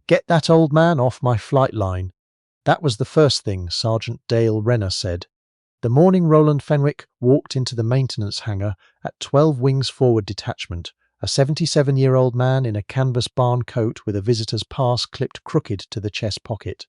"Get that old man off my flight line." That was the first thing Sergeant Dale Renner said. The morning Roland Fenwick walked into the maintenance hangar at 12 Wings Forward Detachment, a 77-year-old man in a canvas barn coat with a visitor's pass clipped crooked to the chest pocket.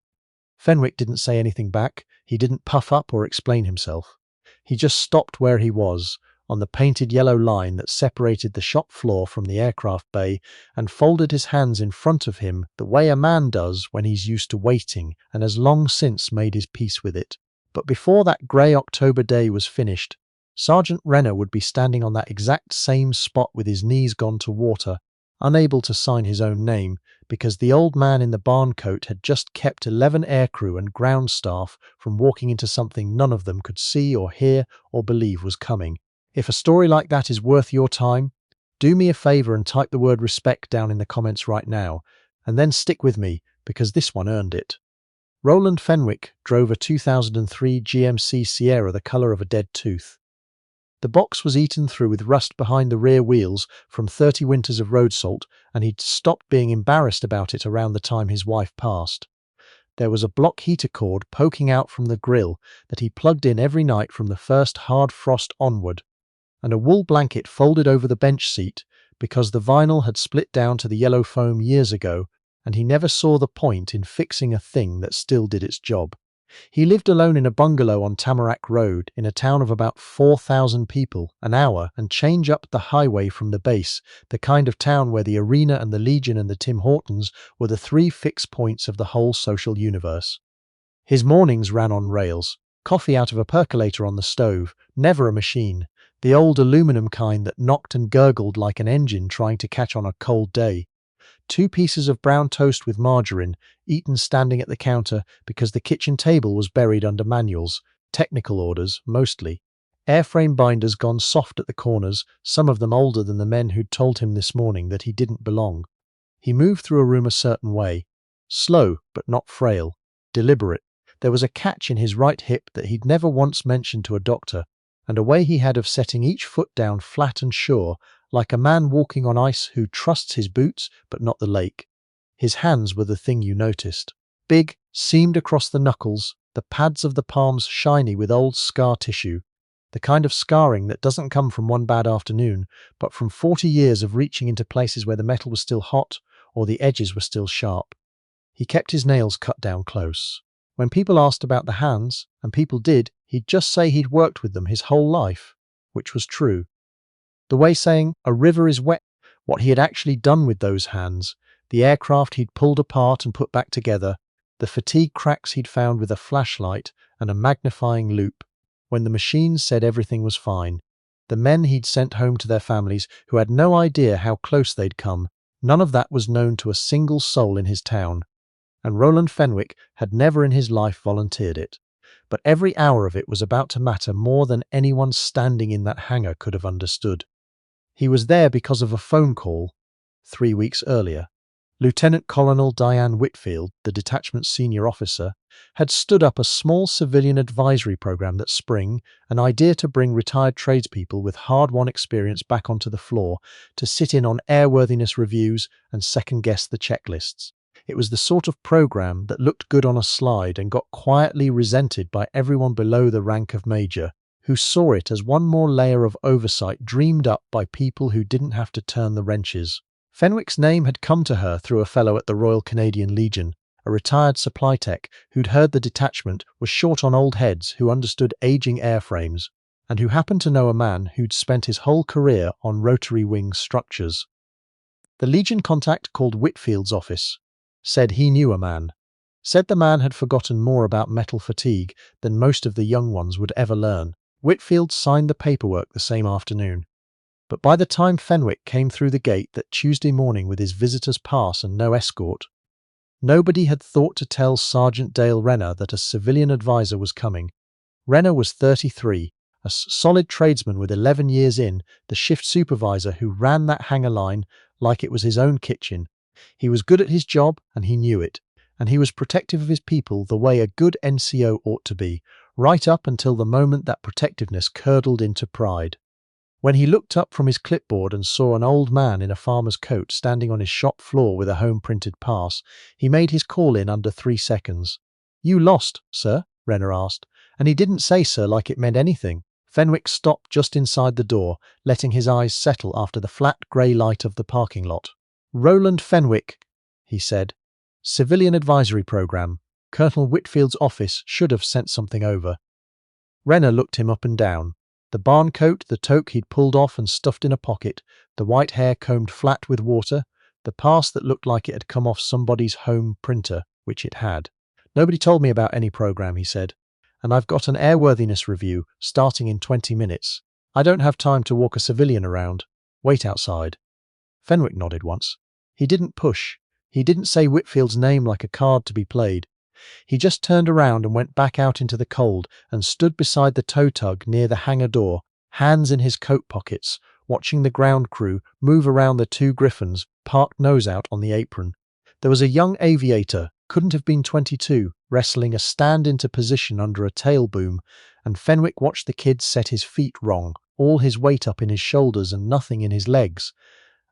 Fenwick didn't say anything back. He didn't puff up or explain himself. He just stopped where he was, on the painted yellow line that separated the shop floor from the aircraft bay, and folded his hands in front of him the way a man does when he's used to waiting and has long since made his peace with it. But before that grey October day was finished, Sergeant Renner would be standing on that exact same spot with his knees gone to water, unable to sign his own name, because the old man in the barn coat had just kept 11 aircrew and ground staff from walking into something none of them could see or hear or believe was coming. If a story like that is worth your time, do me a favour and type the word respect down in the comments right now, and then stick with me, because this one earned it. Roland Fenwick drove a 2003 GMC Sierra the colour of a dead tooth. The box was eaten through with rust behind the rear wheels from 30 winters of road salt, and he'd stopped being embarrassed about it around the time his wife passed. There was a block heater cord poking out from the grill that he plugged in every night from the first hard frost onward, and a wool blanket folded over the bench seat because the vinyl had split down to the yellow foam years ago, and he never saw the point in fixing a thing that still did its job. He lived alone in a bungalow on Tamarack Road in a town of about 4,000 people, an hour and change up the highway from the base, the kind of town where the Arena and the Legion and the Tim Hortons were the 3 fixed points of the whole social universe. His mornings ran on rails, coffee out of a percolator on the stove, never a machine, the old aluminum kind that knocked and gurgled like an engine trying to catch on a cold day. 2 pieces of brown toast with margarine, eaten standing at the counter because the kitchen table was buried under manuals, technical orders mostly. Airframe binders gone soft at the corners, some of them older than the men who'd told him this morning that he didn't belong. He moved through a room a certain way. Slow, but not frail. Deliberate. There was a catch in his right hip that he'd never once mentioned to a doctor, and a way he had of setting each foot down flat and sure, like a man walking on ice who trusts his boots but not the lake. His hands were the thing you noticed. Big, seamed across the knuckles, the pads of the palms shiny with old scar tissue. The kind of scarring that doesn't come from one bad afternoon, but from 40 years of reaching into places where the metal was still hot or the edges were still sharp. He kept his nails cut down close. When people asked about the hands, and people did, he'd just say he'd worked with them his whole life, which was true. The way saying, "a river is wet," what he had actually done with those hands, the aircraft he'd pulled apart and put back together, the fatigue cracks he'd found with a flashlight and a magnifying loupe, when the machines said everything was fine, the men he'd sent home to their families who had no idea how close they'd come, none of that was known to a single soul in his town. And Roland Fenwick had never in his life volunteered it. But every hour of it was about to matter more than anyone standing in that hangar could have understood. He was there because of a phone call 3 weeks earlier. Lieutenant Colonel Diane Whitfield, the detachment's senior officer, had stood up a small civilian advisory program that spring, an idea to bring retired tradespeople with hard-won experience back onto the floor to sit in on airworthiness reviews and second-guess the checklists. It was the sort of program that looked good on a slide and got quietly resented by everyone below the rank of major, who saw it as one more layer of oversight dreamed up by people who didn't have to turn the wrenches. Fenwick's name had come to her through a fellow at the Royal Canadian Legion, a retired supply tech who'd heard the detachment was short on old heads who understood aging airframes, and who happened to know a man who'd spent his whole career on rotary wing structures. The Legion contact called Whitfield's office. Said he knew a man. Said the man had forgotten more about metal fatigue than most of the young ones would ever learn. Whitfield signed the paperwork the same afternoon. But by the time Fenwick came through the gate that Tuesday morning with his visitor's pass and no escort, nobody had thought to tell Sergeant Dale Renner that a civilian advisor was coming. Renner was 33, a solid tradesman with 11 years in, the shift supervisor who ran that hangar line like it was his own kitchen. He was good at his job, and he knew it, and he was protective of his people the way a good NCO ought to be, right up until the moment that protectiveness curdled into pride. When he looked up from his clipboard and saw an old man in a farmer's coat standing on his shop floor with a home-printed pass, he made his call in under 3 seconds. "You lost, sir?" Renner asked, and he didn't say sir like it meant anything. Fenwick stopped just inside the door, letting his eyes settle after the flat grey light of the parking lot. "Roland Fenwick," he said. "Civilian Advisory Program. Colonel Whitfield's office should have sent something over." Renner looked him up and down. The barn coat, the toque he'd pulled off and stuffed in a pocket, the white hair combed flat with water, the pass that looked like it had come off somebody's home printer, which it had. "Nobody told me about any program," he said, "and I've got an airworthiness review starting in 20 minutes. I don't have time to walk a civilian around. Wait outside." Fenwick nodded once. He didn't push. He didn't say Whitfield's name like a card to be played. He just turned around and went back out into the cold and stood beside the tow tug near the hangar door, hands in his coat pockets, watching the ground crew move around the 2 Griffons parked nose out on the apron. There was a young aviator, couldn't have been 22, wrestling a stand into position under a tail boom, and Fenwick watched the kid set his feet wrong, all his weight up in his shoulders and nothing in his legs.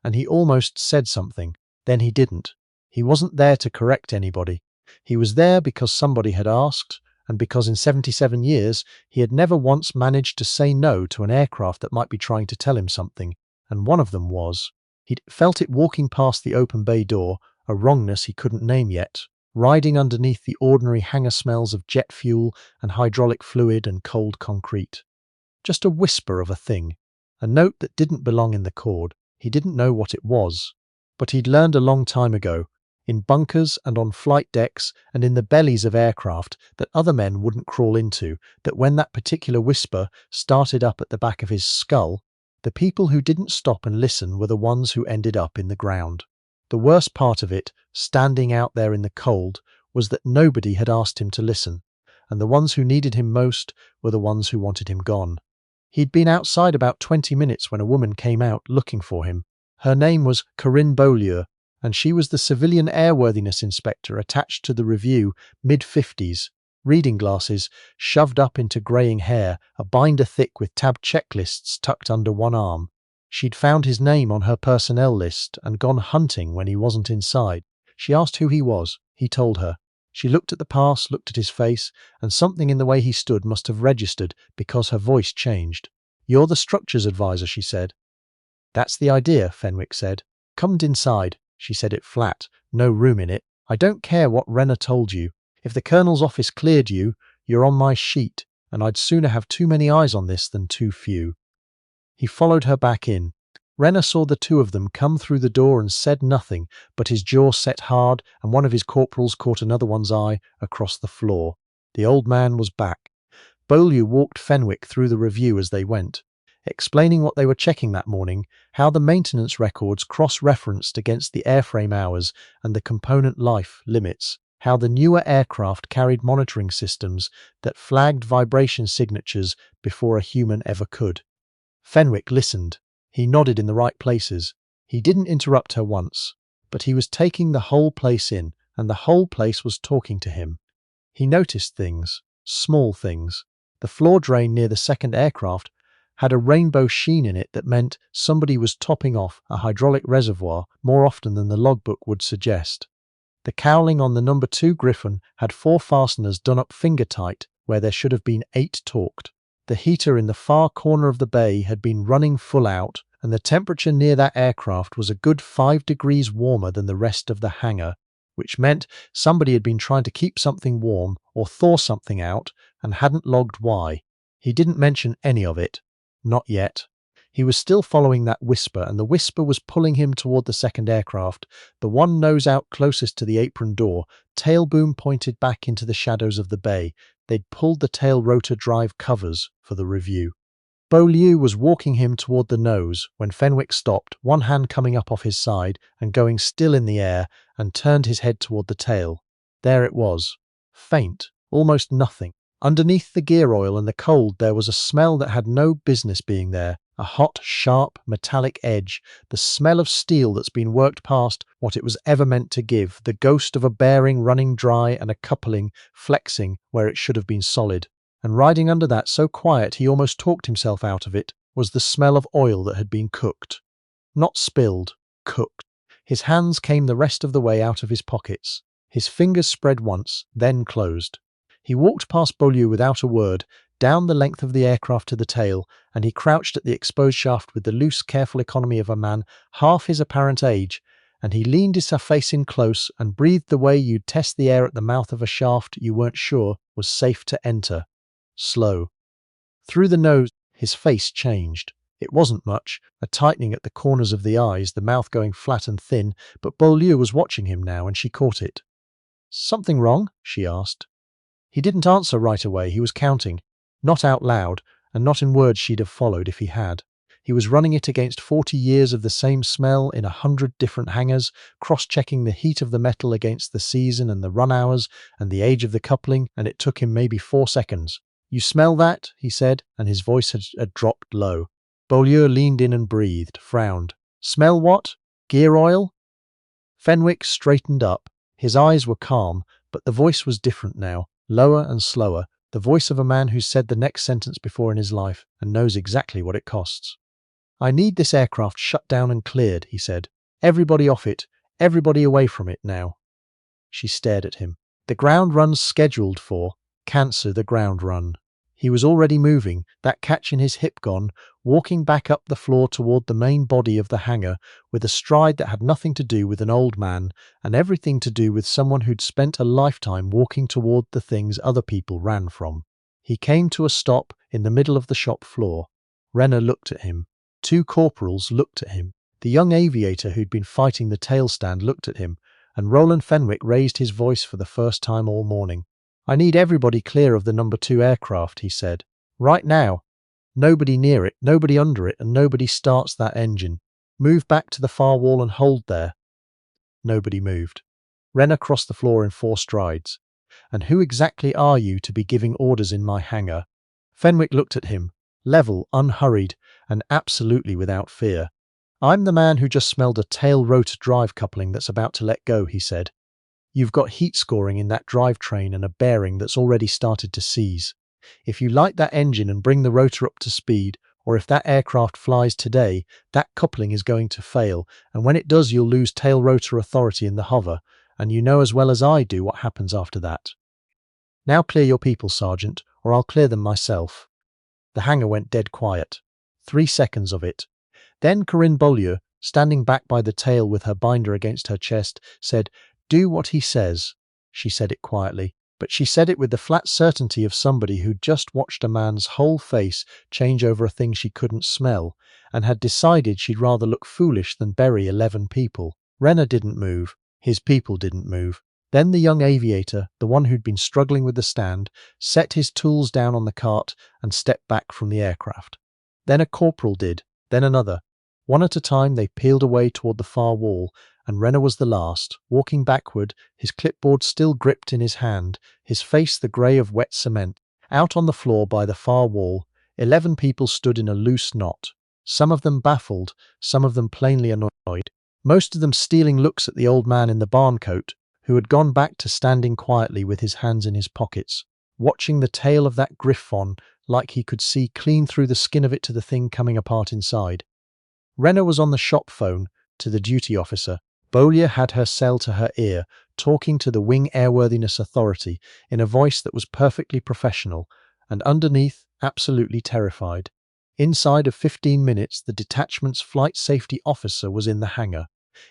And he almost said something. Then he didn't. He wasn't there to correct anybody. He was there because somebody had asked, and because in 77 years he had never once managed to say no to an aircraft that might be trying to tell him something, and one of them was. He'd felt it walking past the open bay door, a wrongness he couldn't name yet, riding underneath the ordinary hangar smells of jet fuel and hydraulic fluid and cold concrete. Just a whisper of a thing, a note that didn't belong in the chord. He didn't know what it was, but he'd learned a long time ago, in bunkers and on flight decks and in the bellies of aircraft that other men wouldn't crawl into, that when that particular whisper started up at the back of his skull, the people who didn't stop and listen were the ones who ended up in the ground. The worst part of it, standing out there in the cold, was that nobody had asked him to listen, and the ones who needed him most were the ones who wanted him gone. He'd been outside about 20 minutes when a woman came out looking for him. Her name was Corinne Beaulieu, and she was the civilian airworthiness inspector attached to the review, mid-50s, reading glasses shoved up into greying hair, a binder thick with tabbed checklists tucked under one arm. She'd found his name on her personnel list and gone hunting when he wasn't inside. She asked who he was. He told her. She looked at the pass, looked at his face, and something in the way he stood must have registered because her voice changed. "You're the structures advisor," she said. "That's the idea," Fenwick said. "Come inside." She said it flat, no room in it. "I don't care what Renner told you. If the Colonel's office cleared you, you're on my sheet, and I'd sooner have too many eyes on this than too few." He followed her back in. Renner saw the 2 of them come through the door and said nothing, but his jaw set hard and one of his corporals caught another one's eye across the floor. The old man was back. Beaulieu walked Fenwick through the review as they went, explaining what they were checking that morning, how the maintenance records cross-referenced against the airframe hours and the component life limits, how the newer aircraft carried monitoring systems that flagged vibration signatures before a human ever could. Fenwick listened. He nodded in the right places. He didn't interrupt her once, but he was taking the whole place in, and the whole place was talking to him. He noticed things, small things. The floor drain near the second aircraft had a rainbow sheen in it that meant somebody was topping off a hydraulic reservoir more often than the logbook would suggest. The cowling on the number 2 Griffon had 4 fasteners done up finger tight where there should have been 8 torqued. The heater in the far corner of the bay had been running full out, and the temperature near that aircraft was a good 5 degrees warmer than the rest of the hangar, which meant somebody had been trying to keep something warm or thaw something out and hadn't logged why. He didn't mention any of it. Not yet. He was still following that whisper, and the whisper was pulling him toward the second aircraft, the one nose out closest to the apron door, tail boom pointed back into the shadows of the bay. They'd pulled the tail rotor drive covers for the review. Beaulieu was walking him toward the nose when Fenwick stopped, one hand coming up off his side and going still in the air, and turned his head toward the tail. There it was. Faint, almost nothing. Underneath the gear oil and the cold there was a smell that had no business being there, a hot, sharp, metallic edge, the smell of steel that's been worked past what it was ever meant to give, the ghost of a bearing running dry and a coupling flexing where it should have been solid. And riding under that so quiet he almost talked himself out of it, was the smell of oil that had been cooked. Not spilled, cooked. His hands came the rest of the way out of his pockets. His fingers spread once, then closed. He walked past Beaulieu without a word, down the length of the aircraft to the tail, and he crouched at the exposed shaft with the loose, careful economy of a man half his apparent age, and he leaned his face in close and breathed the way you'd test the air at the mouth of a shaft you weren't sure was safe to enter. Slow. Through the nose, his face changed. It wasn't much, a tightening at the corners of the eyes, the mouth going flat and thin, but Beaulieu was watching him now, and she caught it. "Something wrong?" she asked. He didn't answer right away. He was counting. Not out loud, and not in words she'd have followed if he had. He was running it against 40 years of the same smell in 100 different hangars, cross-checking the heat of the metal against the season and the run hours and the age of the coupling, and it took him maybe 4 seconds. "You smell that?" he said, and his voice had dropped low. Beaulieu leaned in and breathed, frowned. "Smell what? Gear oil?" Fenwick straightened up. His eyes were calm, but the voice was different now, lower and slower, the voice of a man who's said the next sentence before in his life and knows exactly what it costs. "I need this aircraft shut down and cleared," he said. "Everybody off it, everybody away from it now." She stared at him. "The ground run's scheduled for. Cancel the ground run." He was already moving, that catch in his hip gone, walking back up the floor toward the main body of the hangar with a stride that had nothing to do with an old man and everything to do with someone who'd spent a lifetime walking toward the things other people ran from. He came to a stop in the middle of the shop floor. Renner looked at him. 2 corporals looked at him. The young aviator who'd been fighting the tail stand looked at him, and Roland Fenwick raised his voice for the first time all morning. "I need everybody clear of the number 2 aircraft," he said. "Right now. Nobody near it, nobody under it, and nobody starts that engine. Move back to the far wall and hold there." Nobody moved. Renner crossed the floor in 4 strides. "And who exactly are you to be giving orders in my hangar?" Fenwick looked at him, level, unhurried, and absolutely without fear. "I'm the man who just smelled a tail rotor drive coupling that's about to let go," he said. "You've got heat scoring in that drivetrain and a bearing that's already started to seize. If you light that engine and bring the rotor up to speed, or if that aircraft flies today, that coupling is going to fail, and when it does you'll lose tail rotor authority in the hover, and you know as well as I do what happens after that. Now clear your people, Sergeant, or I'll clear them myself." The hangar went dead quiet. 3 seconds of it. Then Corinne Beaulieu, standing back by the tail with her binder against her chest, said, "Do what he says." She said it quietly, but she said it with the flat certainty of somebody who'd just watched a man's whole face change over a thing she couldn't smell, and had decided she'd rather look foolish than bury 11 people. Renner didn't move. His people didn't move. Then the young aviator, the one who'd been struggling with the stand, set his tools down on the cart and stepped back from the aircraft. Then a corporal did, then another. One at a time they peeled away toward the far wall, and Renner was the last, walking backward, his clipboard still gripped in his hand, his face the grey of wet cement. Out on the floor by the far wall, 11 people stood in a loose knot, some of them baffled, some of them plainly annoyed, most of them stealing looks at the old man in the barn coat, who had gone back to standing quietly with his hands in his pockets, watching the tail of that Griffon like he could see clean through the skin of it to the thing coming apart inside. Renner was on the shop phone to the duty officer. Beaulieu had her cell to her ear, talking to the Wing Airworthiness Authority in a voice that was perfectly professional, and underneath, absolutely terrified. Inside of 15 minutes, the detachment's flight safety officer was in the hangar.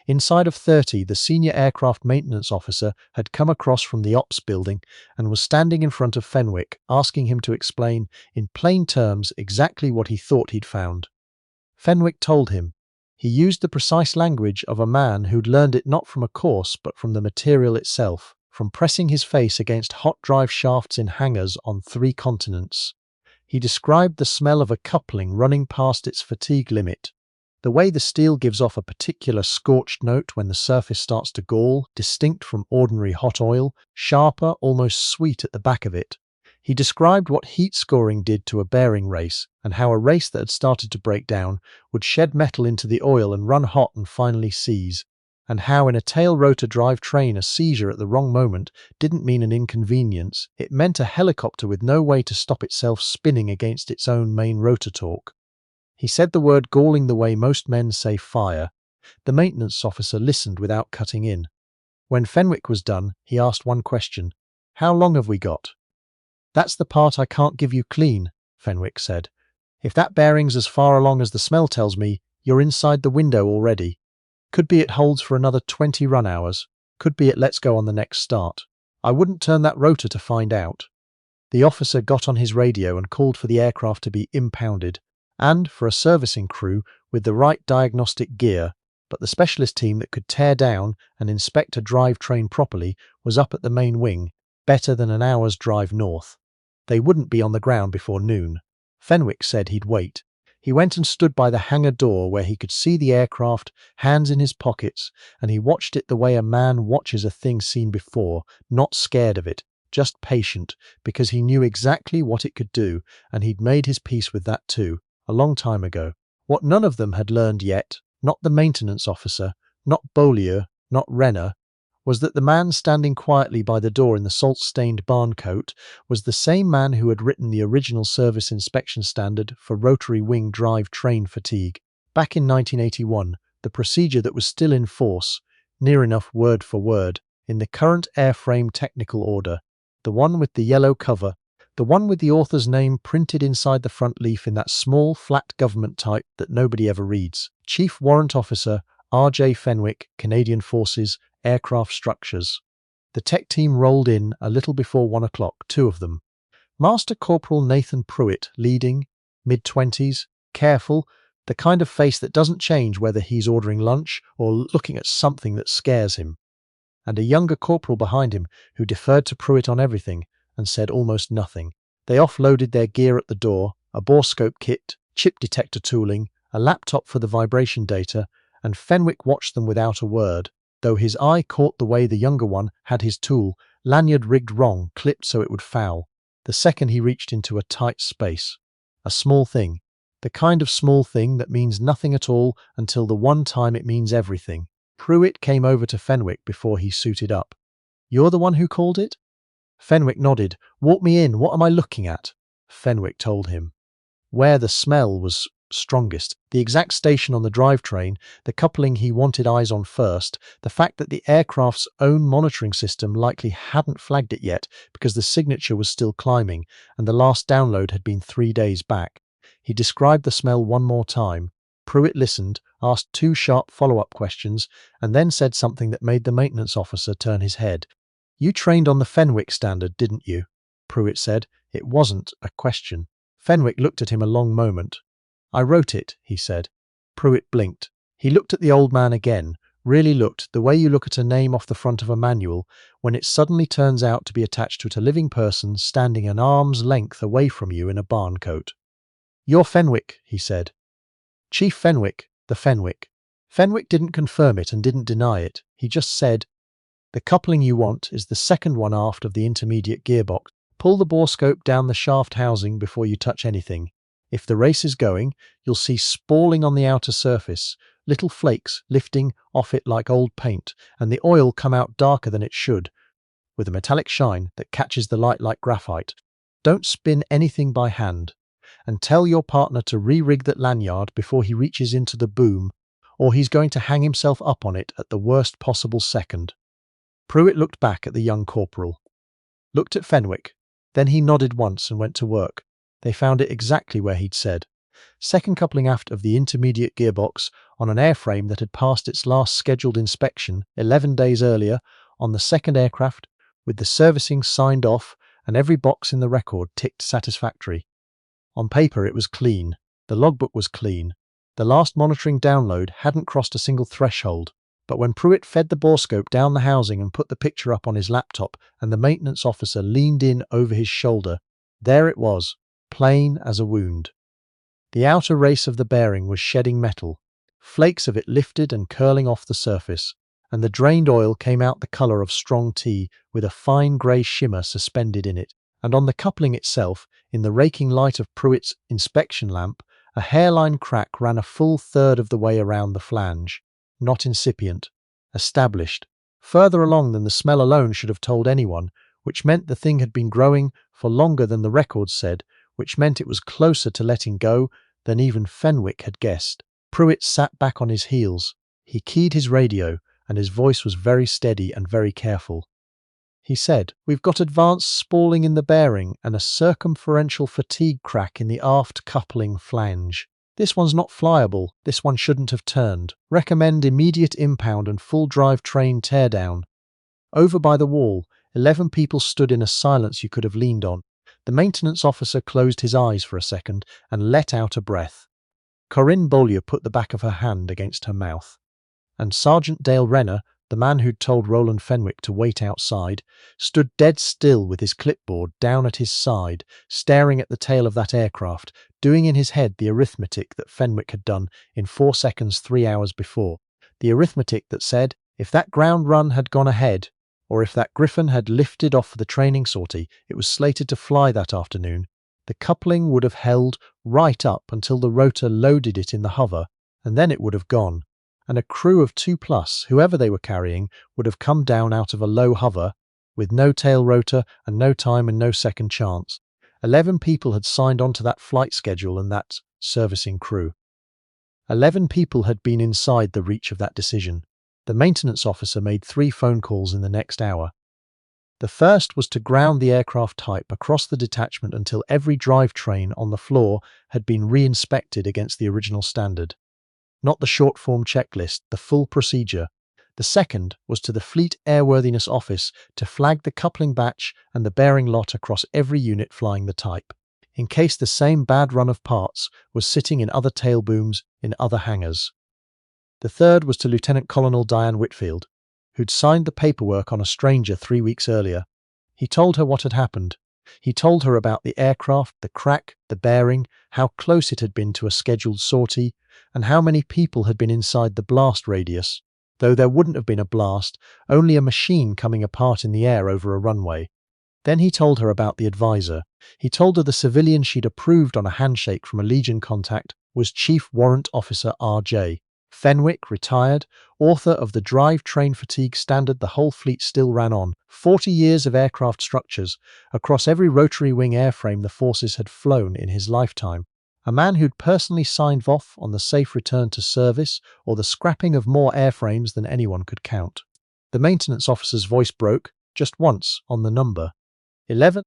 Inside of 30, the senior aircraft maintenance officer had come across from the ops building and was standing in front of Fenwick, asking him to explain, in plain terms, exactly what he thought he'd found. Fenwick told him. He used the precise language of a man who'd learned it not from a course but from the material itself, from pressing his face against hot drive shafts in hangars on 3 continents. He described the smell of a coupling running past its fatigue limit, the way the steel gives off a particular scorched note when the surface starts to gall, distinct from ordinary hot oil, sharper, almost sweet at the back of it. He described what heat scoring did to a bearing race, and how a race that had started to break down would shed metal into the oil and run hot and finally seize, and how in a tail rotor drive train a seizure at the wrong moment didn't mean an inconvenience, it meant a helicopter with no way to stop itself spinning against its own main rotor torque. He said the word galling the way most men say fire. The maintenance officer listened without cutting in. When Fenwick was done, he asked one question. "How long have we got?" "That's the part I can't give you clean," Fenwick said. "If that bearing's as far along as the smell tells me, you're inside the window already. Could be it holds for another 20 run hours. Could be it lets go on the next start. I wouldn't turn that rotor to find out." The officer got on his radio and called for the aircraft to be impounded, and for a servicing crew with the right diagnostic gear, but the specialist team that could tear down and inspect a drivetrain properly was up at the main wing, better than an hour's drive north. They wouldn't be on the ground before noon. Fenwick said he'd wait. He went and stood by the hangar door where he could see the aircraft, hands in his pockets, and he watched it the way a man watches a thing seen before, not scared of it, just patient, because he knew exactly what it could do, and he'd made his peace with that too, a long time ago. What none of them had learned yet, not the maintenance officer, not Beaulieu, not Renner, was that the man standing quietly by the door in the salt-stained barn coat was the same man who had written the original service inspection standard for rotary wing drive train fatigue. Back in 1981, the procedure that was still in force, near enough word for word, in the current airframe technical order, the one with the yellow cover, the one with the author's name printed inside the front leaf in that small, flat government type that nobody ever reads. Chief Warrant Officer R.J. Fenwick, Canadian Forces, Aircraft Structures. The tech team rolled in a little before 1 o'clock, 2 of them. Master Corporal Nathan Pruitt, leading, mid-20s, careful, the kind of face that doesn't change whether he's ordering lunch or looking at something that scares him. And a younger corporal behind him who deferred to Pruitt on everything and said almost nothing. They offloaded their gear at the door, a borescope kit, chip detector tooling, a laptop for the vibration data, and Fenwick watched them without a word, though his eye caught the way the younger one had his tool, lanyard rigged wrong, clipped so it would foul, the second he reached into a tight space. A small thing. The kind of small thing that means nothing at all until the one time it means everything. Pruitt came over to Fenwick before he suited up. "You're the one who called it?" Fenwick nodded. "Walk me in. What am I looking at?" Fenwick told him. Where the smell was strongest, the exact station on the drivetrain, the coupling he wanted eyes on first, the fact that the aircraft's own monitoring system likely hadn't flagged it yet because the signature was still climbing and the last download had been 3 days back. He described the smell one more time. Pruitt listened, asked 2 sharp follow-up questions, and then said something that made the maintenance officer turn his head. "You trained on the Fenwick standard, didn't you?" Pruitt said. It wasn't a question. Fenwick looked at him a long moment. "I wrote it," he said. Pruitt blinked. He looked at the old man again, really looked the way you look at a name off the front of a manual when it suddenly turns out to be attached to a living person standing an arm's length away from you in a barn coat. "You're Fenwick," he said. "Chief Fenwick, the Fenwick." Fenwick didn't confirm it and didn't deny it. He just said, "The coupling you want is the second one aft of the intermediate gearbox. Pull the borescope down the shaft housing before you touch anything. If the race is going, you'll see spalling on the outer surface, little flakes lifting off it like old paint, and the oil come out darker than it should, with a metallic shine that catches the light like graphite. Don't spin anything by hand, and tell your partner to re-rig that lanyard before he reaches into the boom, or he's going to hang himself up on it at the worst possible second." Pruitt looked back at the young corporal, looked at Fenwick, then he nodded once and went to work. They found it exactly where he'd said. Second coupling aft of the intermediate gearbox on an airframe that had passed its last scheduled inspection 11 days earlier on the second aircraft, with the servicing signed off and every box in the record ticked satisfactory. On paper it was clean. The logbook was clean. The last monitoring download hadn't crossed a single threshold. But when Pruitt fed the borescope down the housing and put the picture up on his laptop and the maintenance officer leaned in over his shoulder, there it was, plain as a wound. The outer race of the bearing was shedding metal. Flakes of it lifted and curling off the surface, and the drained oil came out the colour of strong tea with a fine grey shimmer suspended in it. And on the coupling itself, in the raking light of Pruitt's inspection lamp, a hairline crack ran a full third of the way around the flange. Not incipient. Established. Further along than the smell alone should have told anyone, which meant the thing had been growing for longer than the records said, which meant it was closer to letting go than even Fenwick had guessed. Pruitt sat back on his heels. He keyed his radio, and his voice was very steady and very careful. He said, "We've got advanced spalling in the bearing and a circumferential fatigue crack in the aft coupling flange. This one's not flyable. This one shouldn't have turned. Recommend immediate impound and full drive train teardown." Over by the wall, 11 people stood in a silence you could have leaned on. The maintenance officer closed his eyes for a second and let out a breath. Corinne Beaulieu put the back of her hand against her mouth. And Sergeant Dale Renner, the man who'd told Roland Fenwick to wait outside, stood dead still with his clipboard down at his side, staring at the tail of that aircraft, doing in his head the arithmetic that Fenwick had done in 4 seconds 3 hours before. The arithmetic that said, if that ground run had gone ahead, or if that Griffon had lifted off the training sortie it was slated to fly that afternoon, the coupling would have held right up until the rotor loaded it in the hover, and then it would have gone. And a crew of 2+, whoever they were carrying, would have come down out of a low hover, with no tail rotor and no time and no second chance. 11 people had signed on to that flight schedule and that servicing crew. 11 people had been inside the reach of that decision. The maintenance officer made 3 phone calls in the next hour. The first was to ground the aircraft type across the detachment until every drivetrain on the floor had been re-inspected against the original standard. Not the short-form checklist, the full procedure. The second was to the Fleet Airworthiness Office to flag the coupling batch and the bearing lot across every unit flying the type, in case the same bad run of parts was sitting in other tail booms in other hangars. The third was to Lieutenant Colonel Diane Whitfield, who'd signed the paperwork on a stranger 3 weeks earlier. He told her what had happened. He told her about the aircraft, the crack, the bearing, how close it had been to a scheduled sortie, and how many people had been inside the blast radius, though there wouldn't have been a blast, only a machine coming apart in the air over a runway. Then he told her about the advisor. He told her the civilian she'd approved on a handshake from a Legion contact was Chief Warrant Officer R.J. Fenwick, retired, author of the drive-train fatigue standard the whole fleet still ran on, 40 years of aircraft structures, across every rotary wing airframe the forces had flown in his lifetime. A man who'd personally signed off on the safe return to service or the scrapping of more airframes than anyone could count. The maintenance officer's voice broke, just once, on the number. 11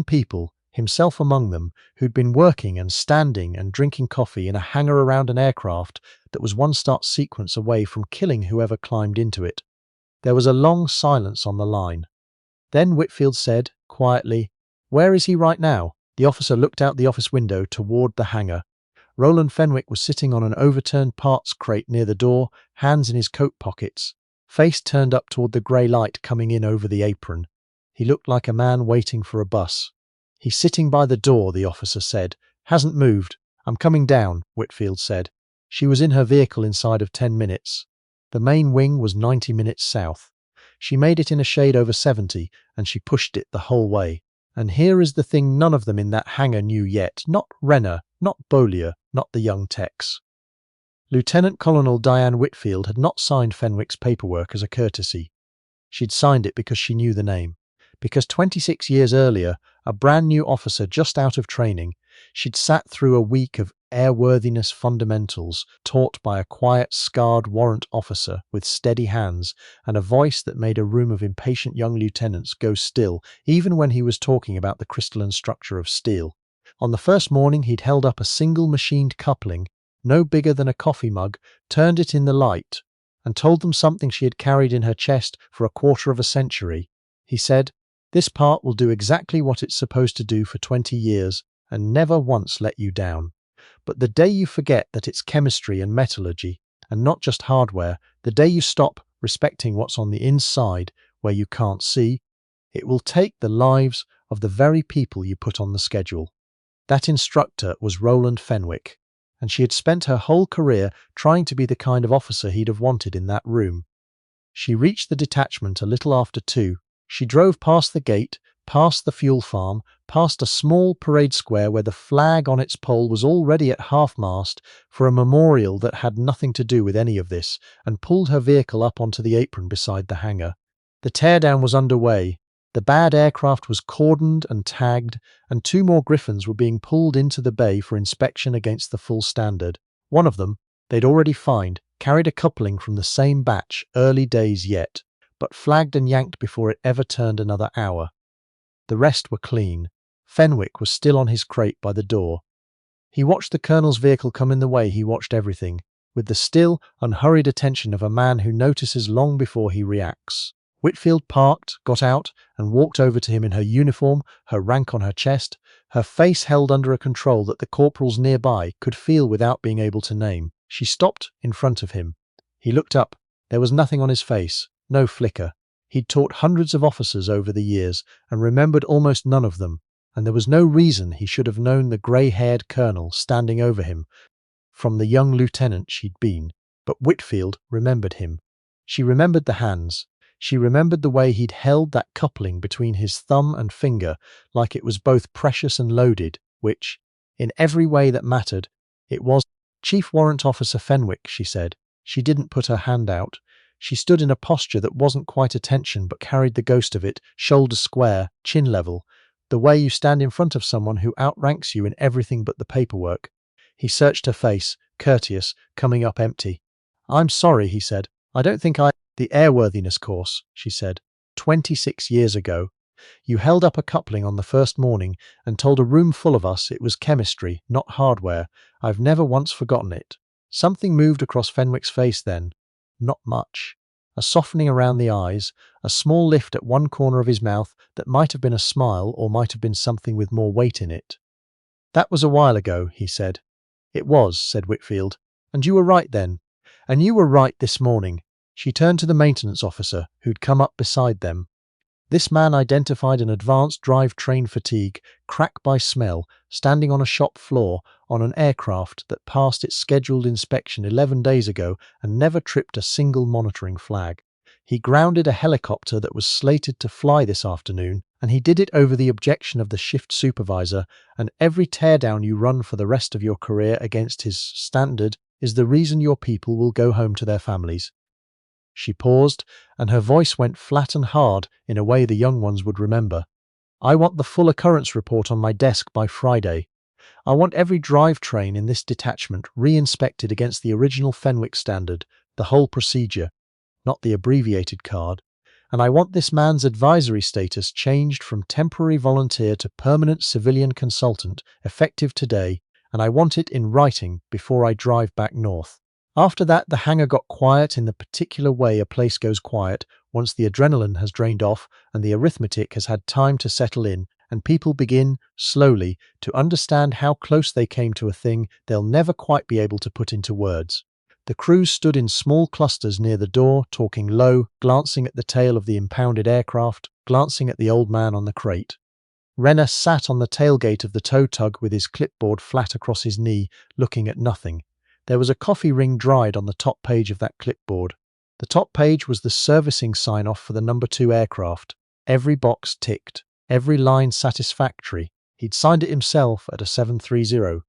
people, himself among them, who'd been working and standing and drinking coffee in a hangar around an aircraft that was one start sequence away from killing whoever climbed into it. There was a long silence on the line. Then Whitfield said, quietly, "Where is he right now?" The officer looked out the office window toward the hangar. Roland Fenwick was sitting on an overturned parts crate near the door, hands in his coat pockets, face turned up toward the grey light coming in over the apron. He looked like a man waiting for a bus. "He's sitting by the door," the officer said. "Hasn't moved." "I'm coming down," Whitfield said. She was in her vehicle inside of 10 minutes. The main wing was 90 minutes south. She made it in a shade over 70, and she pushed it the whole way. And here is the thing none of them in that hangar knew yet, not Renner, not Beaulieu, not the young techs. Lieutenant Colonel Diane Whitfield had not signed Fenwick's paperwork as a courtesy. She'd signed it because she knew the name. Because 26 years earlier, a brand new officer just out of training, she'd sat through a week of airworthiness fundamentals taught by a quiet, scarred warrant officer with steady hands and a voice that made a room of impatient young lieutenants go still even when he was talking about the crystalline structure of steel. On the first morning he'd held up a single machined coupling, no bigger than a coffee mug, turned it in the light, and told them something she had carried in her chest for a quarter of a century. He said, "This part will do exactly what it's supposed to do for 20 years and never once let you down. But the day you forget that it's chemistry and metallurgy, and not just hardware, the day you stop respecting what's on the inside where you can't see, it will take the lives of the very people you put on the schedule." That instructor was Roland Fenwick, and she had spent her whole career trying to be the kind of officer he'd have wanted in that room. She reached the detachment a little after 2. She drove past the gate, past the fuel farm, past a small parade square where the flag on its pole was already at half-mast for a memorial that had nothing to do with any of this, and pulled her vehicle up onto the apron beside the hangar. The teardown was underway. The bad aircraft was cordoned and tagged, and 2 more Griffins were being pulled into the bay for inspection against the full standard. One of them, they'd already fined, carried a coupling from the same batch, early days yet, but flagged and yanked before it ever turned another hour. The rest were clean. Fenwick was still on his crate by the door. He watched the colonel's vehicle come in the way. He watched everything, with the still, unhurried attention of a man who notices long before he reacts. Whitfield parked, got out, and walked over to him in her uniform, her rank on her chest, her face held under a control that the corporals nearby could feel without being able to name. She stopped in front of him. He looked up. There was nothing on his face, no flicker. He'd taught hundreds of officers over the years and remembered almost none of them, and there was no reason he should have known the grey-haired colonel standing over him from the young lieutenant she'd been. But Whitfield remembered him. She remembered the hands. She remembered the way he'd held that coupling between his thumb and finger like it was both precious and loaded, which, in every way that mattered, it was. "Chief Warrant Officer Fenwick," she said. She didn't put her hand out. She stood in a posture that wasn't quite attention but carried the ghost of it, shoulders square, chin level, the way you stand in front of someone who outranks you in everything but the paperwork. He searched her face, courteous, coming up empty. "I'm sorry," he said. "I don't think I—" "The airworthiness course," she said. 26 years ago. You held up a coupling on the first morning and told a room full of us it was chemistry, not hardware. I've never once forgotten it." Something moved across Fenwick's face then. Not much. A softening around the eyes, a small lift at one corner of his mouth that might have been a smile or might have been something with more weight in it. "That was a while ago," he said. "It was," said Whitfield. "And you were right then. And you were right this morning." She turned to the maintenance officer, who'd come up beside them. This man identified an advanced drive-train fatigue, crack by smell, standing on a shop floor on an aircraft that passed its scheduled inspection 11 days ago and never tripped a single monitoring flag. He grounded a helicopter that was slated to fly this afternoon, and he did it over the objection of the shift supervisor, and every teardown you run for the rest of your career against his standard is the reason your people will go home to their families. She paused, and her voice went flat and hard in a way the young ones would remember. "I want the full occurrence report on my desk by Friday. I want every drivetrain in this detachment re-inspected against the original Fenwick standard, the whole procedure, not the abbreviated card. And I want this man's advisory status changed from temporary volunteer to permanent civilian consultant, effective today, and I want it in writing before I drive back north." After that, the hangar got quiet in the particular way a place goes quiet once the adrenaline has drained off and the arithmetic has had time to settle in, and people begin, slowly, to understand how close they came to a thing they'll never quite be able to put into words. The crews stood in small clusters near the door, talking low, glancing at the tail of the impounded aircraft, glancing at the old man on the crate. Renner sat on the tailgate of the tow tug with his clipboard flat across his knee, looking at nothing. There was a coffee ring dried on the top page of that clipboard. The top page was the servicing sign-off for the No. 2 aircraft. Every box ticked, every line satisfactory. He'd signed it himself at a 730.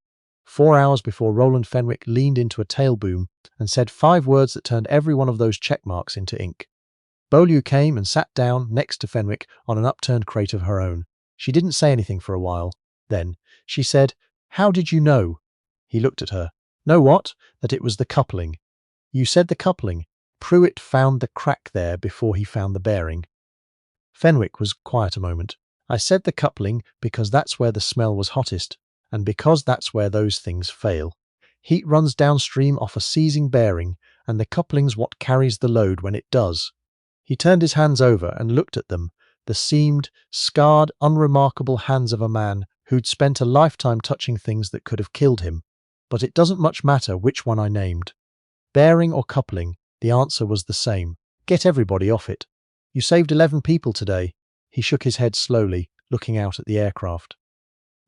4 hours before Roland Fenwick leaned into a tail boom and said 5 words that turned every one of those check marks into ink. Beaulieu came and sat down next to Fenwick on an upturned crate of her own. She didn't say anything for a while. Then she said, "How did you know?" He looked at her. "Know what?" "That it was the coupling." "You said the coupling." "Pruitt found the crack there before he found the bearing." Fenwick was quiet a moment. "I said the coupling because that's where the smell was hottest, and because that's where those things fail. Heat runs downstream off a seizing bearing, and the coupling's what carries the load when it does." He turned his hands over and looked at them, the seamed, scarred, unremarkable hands of a man who'd spent a lifetime touching things that could have killed him. "But it doesn't much matter which one I named. Bearing or coupling, the answer was the same. Get everybody off it. You saved 11 people today." He shook his head slowly, looking out at the aircraft.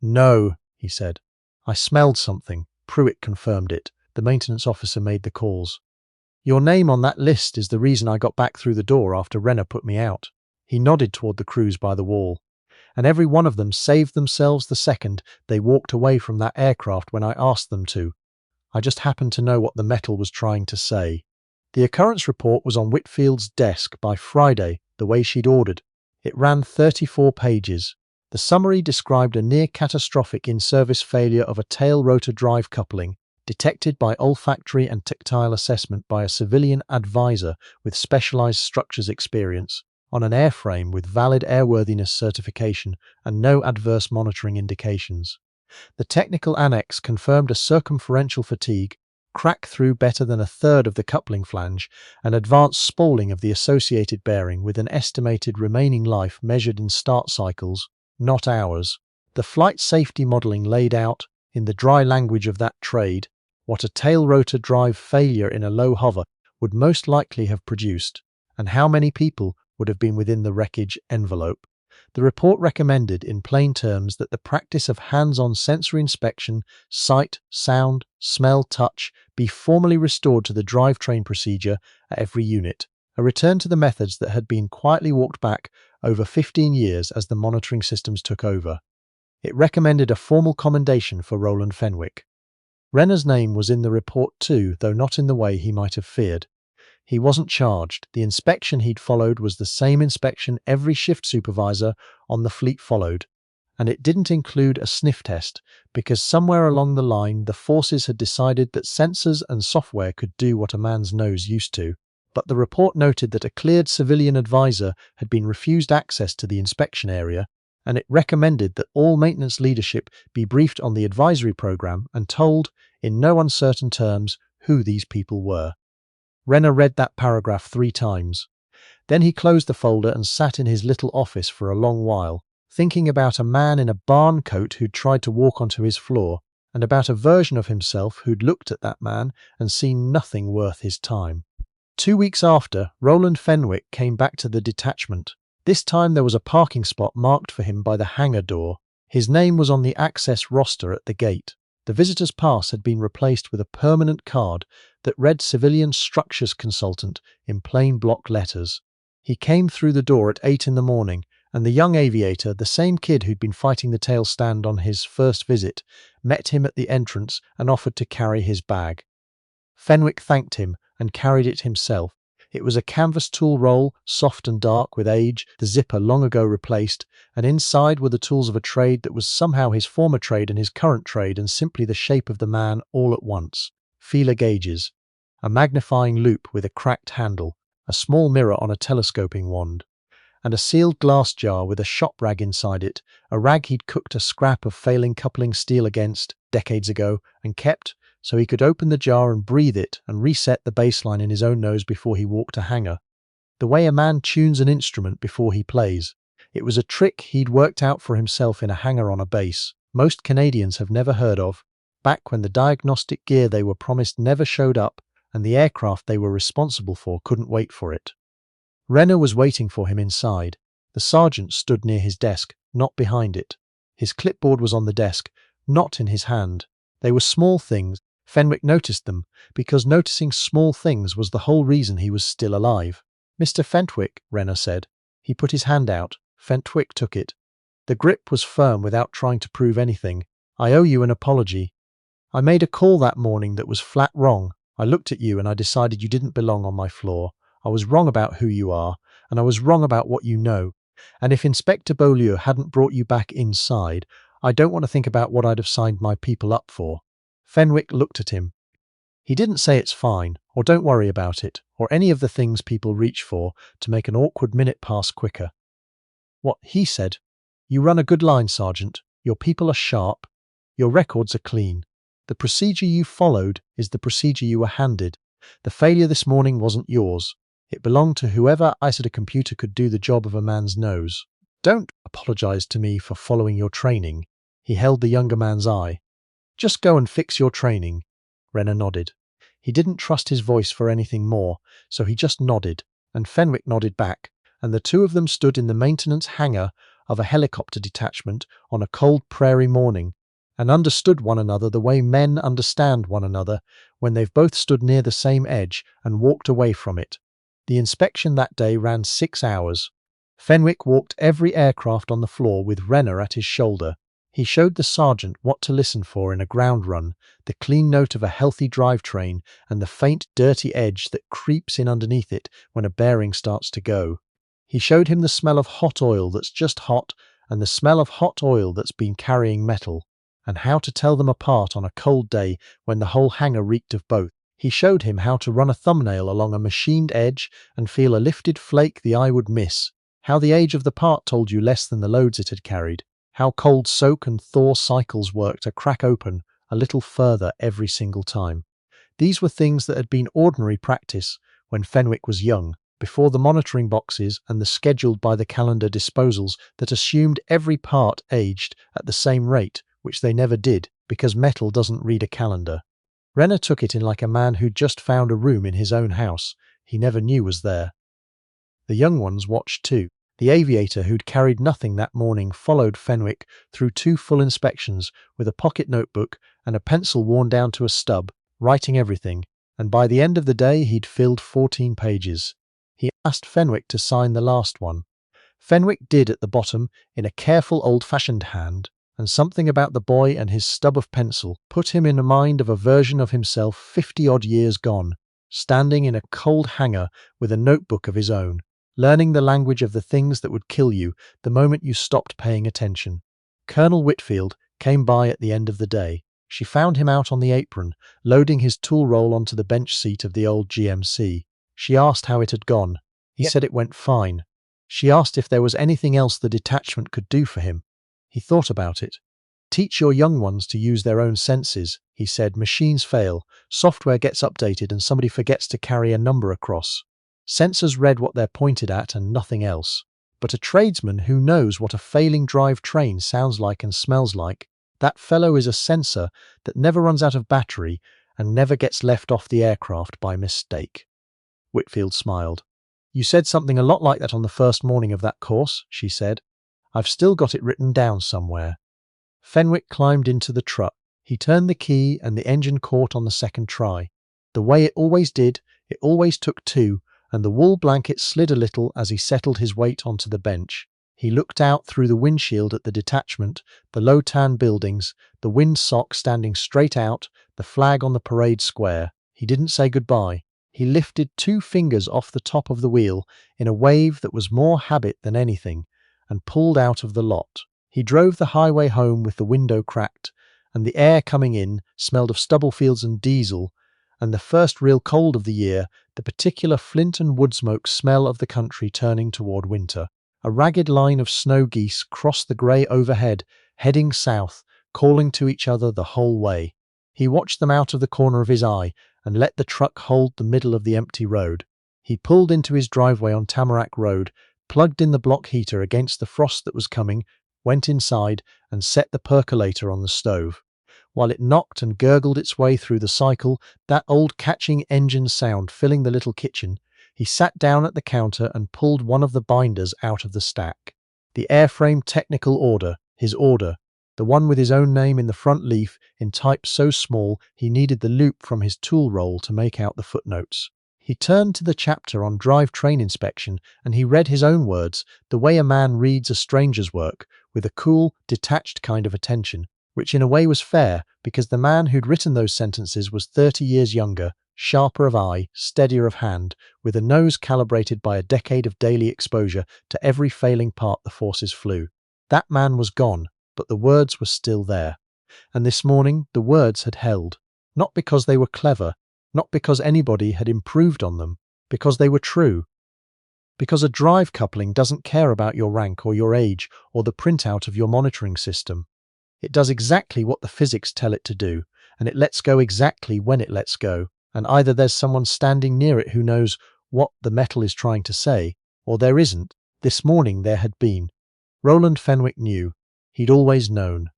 "No," he said. "I smelled something." Pruitt confirmed it. The maintenance officer made the calls. "Your name on that list is the reason I got back through the door after Renner put me out." He nodded toward the crews by the wall. "And every one of them saved themselves the second they walked away from that aircraft when I asked them to. I just happened to know what the metal was trying to say." The occurrence report was on Whitfield's desk by Friday, the way she'd ordered. It ran 34 pages. The summary described a near-catastrophic in-service failure of a tail rotor drive coupling, detected by olfactory and tactile assessment by a civilian advisor with specialized structures experience, on an airframe with valid airworthiness certification and no adverse monitoring indications. The technical annex confirmed a circumferential fatigue, crack through better than a third of the coupling flange, and advanced spalling of the associated bearing with an estimated remaining life measured in start cycles, not hours. The flight safety modelling laid out, in the dry language of that trade, what a tail rotor drive failure in a low hover would most likely have produced, and how many people would have been within the wreckage envelope. The report recommended in plain terms that the practice of hands-on sensory inspection, sight, sound, smell, touch, be formally restored to the drivetrain procedure at every unit, a return to the methods that had been quietly walked back over 15 years as the monitoring systems took over. It recommended a formal commendation for Roland Fenwick. Renner's name was in the report too, though not in the way he might have feared. He wasn't charged. The inspection he'd followed was the same inspection every shift supervisor on the fleet followed, and it didn't include a sniff test, because somewhere along the line the forces had decided that sensors and software could do what a man's nose used to. But the report noted that a cleared civilian advisor had been refused access to the inspection area, and it recommended that all maintenance leadership be briefed on the advisory program and told, in no uncertain terms, who these people were. Renner read that paragraph 3 times. Then he closed the folder and sat in his little office for a long while, thinking about a man in a barn coat who'd tried to walk onto his floor, and about a version of himself who'd looked at that man and seen nothing worth his time. 2 weeks after, Roland Fenwick came back to the detachment. This time there was a parking spot marked for him by the hangar door. His name was on the access roster at the gate. The visitor's pass had been replaced with a permanent card that read Civilian Structures Consultant in plain block letters. He came through the door at 8 in the morning, and the young aviator, the same kid who'd been fighting the tail stand on his first visit, met him at the entrance and offered to carry his bag. Fenwick thanked him and carried it himself. It was a canvas tool roll, soft and dark with age, the zipper long ago replaced, and inside were the tools of a trade that was somehow his former trade and his current trade and simply the shape of the man all at once. Feeler gauges, a magnifying loop with a cracked handle, a small mirror on a telescoping wand, and a sealed glass jar with a shop rag inside it, a rag he'd cooked a scrap of failing coupling steel against, decades ago, and kept, so he could open the jar and breathe it and reset the baseline in his own nose before he walked a hangar. The way a man tunes an instrument before he plays. It was a trick he'd worked out for himself in a hangar on a base, most Canadians have never heard of, back when the diagnostic gear they were promised never showed up and the aircraft they were responsible for couldn't wait for it. Renner was waiting for him inside. The sergeant stood near his desk, not behind it. His clipboard was on the desk, not in his hand. They were small things. Fenwick noticed them, because noticing small things was the whole reason he was still alive. "Mr. Fenwick," Renner said. He put his hand out. Fenwick took it. The grip was firm without trying to prove anything. "I owe you an apology. I made a call that morning that was flat wrong. I looked at you and I decided you didn't belong on my floor. I was wrong about who you are, and I was wrong about what you know. And if Inspector Beaulieu hadn't brought you back inside, I don't want to think about what I'd have signed my people up for." Fenwick looked at him. He didn't say it's fine, or don't worry about it, or any of the things people reach for to make an awkward minute pass quicker. What he said, "You run a good line, Sergeant. Your people are sharp. Your records are clean. The procedure you followed is the procedure you were handed. The failure this morning wasn't yours. It belonged to whoever said a computer could do the job of a man's nose. Don't apologize to me for following your training." He held the younger man's eye. "Just go and fix your training." Renner nodded. He didn't trust his voice for anything more, so he just nodded, and Fenwick nodded back, and the two of them stood in the maintenance hangar of a helicopter detachment on a cold prairie morning, and understood one another the way men understand one another when they've both stood near the same edge and walked away from it. The inspection that day ran 6 hours. Fenwick walked every aircraft on the floor with Renner at his shoulder. He showed the sergeant what to listen for in a ground run, the clean note of a healthy drivetrain and the faint dirty edge that creeps in underneath it when a bearing starts to go. He showed him the smell of hot oil that's just hot and the smell of hot oil that's been carrying metal, and how to tell them apart on a cold day when the whole hangar reeked of both. He showed him how to run a thumbnail along a machined edge and feel a lifted flake the eye would miss, how the age of the part told you less than the loads it had carried, how cold soak and thaw cycles worked to crack open a little further every single time. These were things that had been ordinary practice when Fenwick was young, before the monitoring boxes and the scheduled by the calendar disposals that assumed every part aged at the same rate, which they never did, because metal doesn't read a calendar. Renner took it in like a man who'd just found a room in his own house he never knew was there. The young ones watched too. The aviator who'd carried nothing that morning followed Fenwick through 2 full inspections with a pocket notebook and a pencil worn down to a stub, writing everything, and by the end of the day he'd filled 14 pages. He asked Fenwick to sign the last one. Fenwick did at the bottom in a careful old-fashioned hand, and something about the boy and his stub of pencil put him in mind of a version of himself 50-odd years gone, standing in a cold hangar with a notebook of his own, learning the language of the things that would kill you the moment you stopped paying attention. Colonel Whitfield came by at the end of the day. She found him out on the apron, loading his tool roll onto the bench seat of the old GMC. She asked how it had gone. He said it went fine. She asked if there was anything else the detachment could do for him. He thought about it. Teach your young ones to use their own senses, he said. Machines fail, software gets updated and somebody forgets to carry a number across. Sensors read what they're pointed at and nothing else. But a tradesman who knows what a failing drive train sounds like and smells like, that fellow is a sensor that never runs out of battery and never gets left off the aircraft by mistake. Whitfield smiled. You said something a lot like that on the first morning of that course, she said. I've still got it written down somewhere. Fenwick climbed into the truck. He turned the key and the engine caught on the second try. The way it always did, it always took 2, and the wool blanket slid a little as he settled his weight onto the bench. He looked out through the windshield at the detachment, the low tan buildings, the windsock standing straight out, the flag on the parade square. He didn't say goodbye. He lifted 2 fingers off the top of the wheel in a wave that was more habit than anything, and pulled out of the lot. He drove the highway home with the window cracked, and the air coming in smelled of stubble fields and diesel, and the first real cold of the year, the particular flint and wood smoke smell of the country turning toward winter. A ragged line of snow geese crossed the grey overhead, heading south, calling to each other the whole way. He watched them out of the corner of his eye and let the truck hold the middle of the empty road. He pulled into his driveway on Tamarack Road, plugged in the block heater against the frost that was coming, went inside and set the percolator on the stove. While it knocked and gurgled its way through the cycle, that old catching engine sound filling the little kitchen, he sat down at the counter and pulled one of the binders out of the stack. The airframe technical order, his order, the one with his own name in the front leaf in type so small he needed the loop from his tool roll to make out the footnotes. He turned to the chapter on drive-train inspection and he read his own words, the way a man reads a stranger's work, with a cool, detached kind of attention, which in a way was fair because the man who'd written those sentences was 30 years younger, sharper of eye, steadier of hand, with a nose calibrated by a decade of daily exposure to every failing part the forces flew. That man was gone, but the words were still there. And this morning the words had held, not because they were clever, not because anybody had improved on them, because they were true. Because a drive coupling doesn't care about your rank or your age or the printout of your monitoring system. It does exactly what the physics tell it to do, and it lets go exactly when it lets go, and either there's someone standing near it who knows what the metal is trying to say, or there isn't. This morning there had been. Roland Fenwick knew. He'd always known.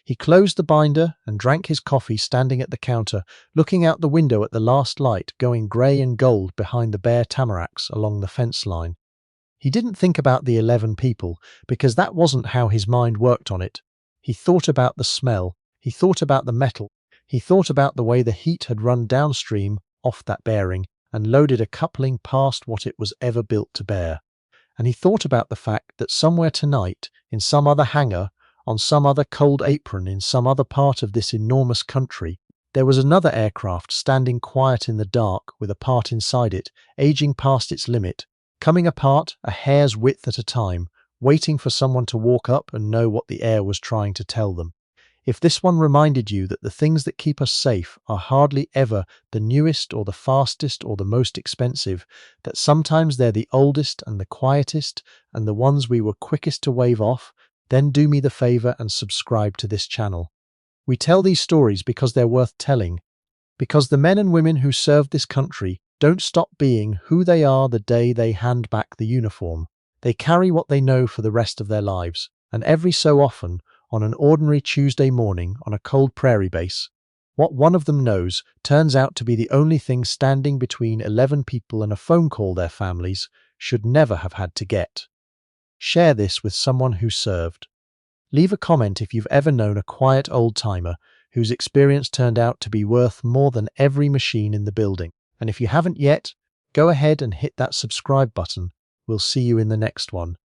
He closed the binder and drank his coffee standing at the counter, looking out the window at the last light going grey and gold behind the bare tamaracks along the fence line. He didn't think about the 11 people, because that wasn't how his mind worked on it. He thought about the smell, he thought about the metal, he thought about the way the heat had run downstream off that bearing and loaded a coupling past what it was ever built to bear. And he thought about the fact that somewhere tonight, in some other hangar, on some other cold apron in some other part of this enormous country, there was another aircraft standing quiet in the dark with a part inside it, aging past its limit, coming apart a hair's width at a time, waiting for someone to walk up and know what the air was trying to tell them. If this one reminded you that the things that keep us safe are hardly ever the newest or the fastest or the most expensive, that sometimes they're the oldest and the quietest and the ones we were quickest to wave off, then do me the favor and subscribe to this channel. We tell these stories because they're worth telling, because the men and women who served this country don't stop being who they are the day they hand back the uniform. They carry what they know for the rest of their lives, and every so often, on an ordinary Tuesday morning on a cold prairie base, what one of them knows turns out to be the only thing standing between 11 people and a phone call their families should never have had to get. Share this with someone who served. Leave a comment if you've ever known a quiet old-timer whose experience turned out to be worth more than every machine in the building. And if you haven't yet, go ahead and hit that subscribe button. We'll see you in the next one.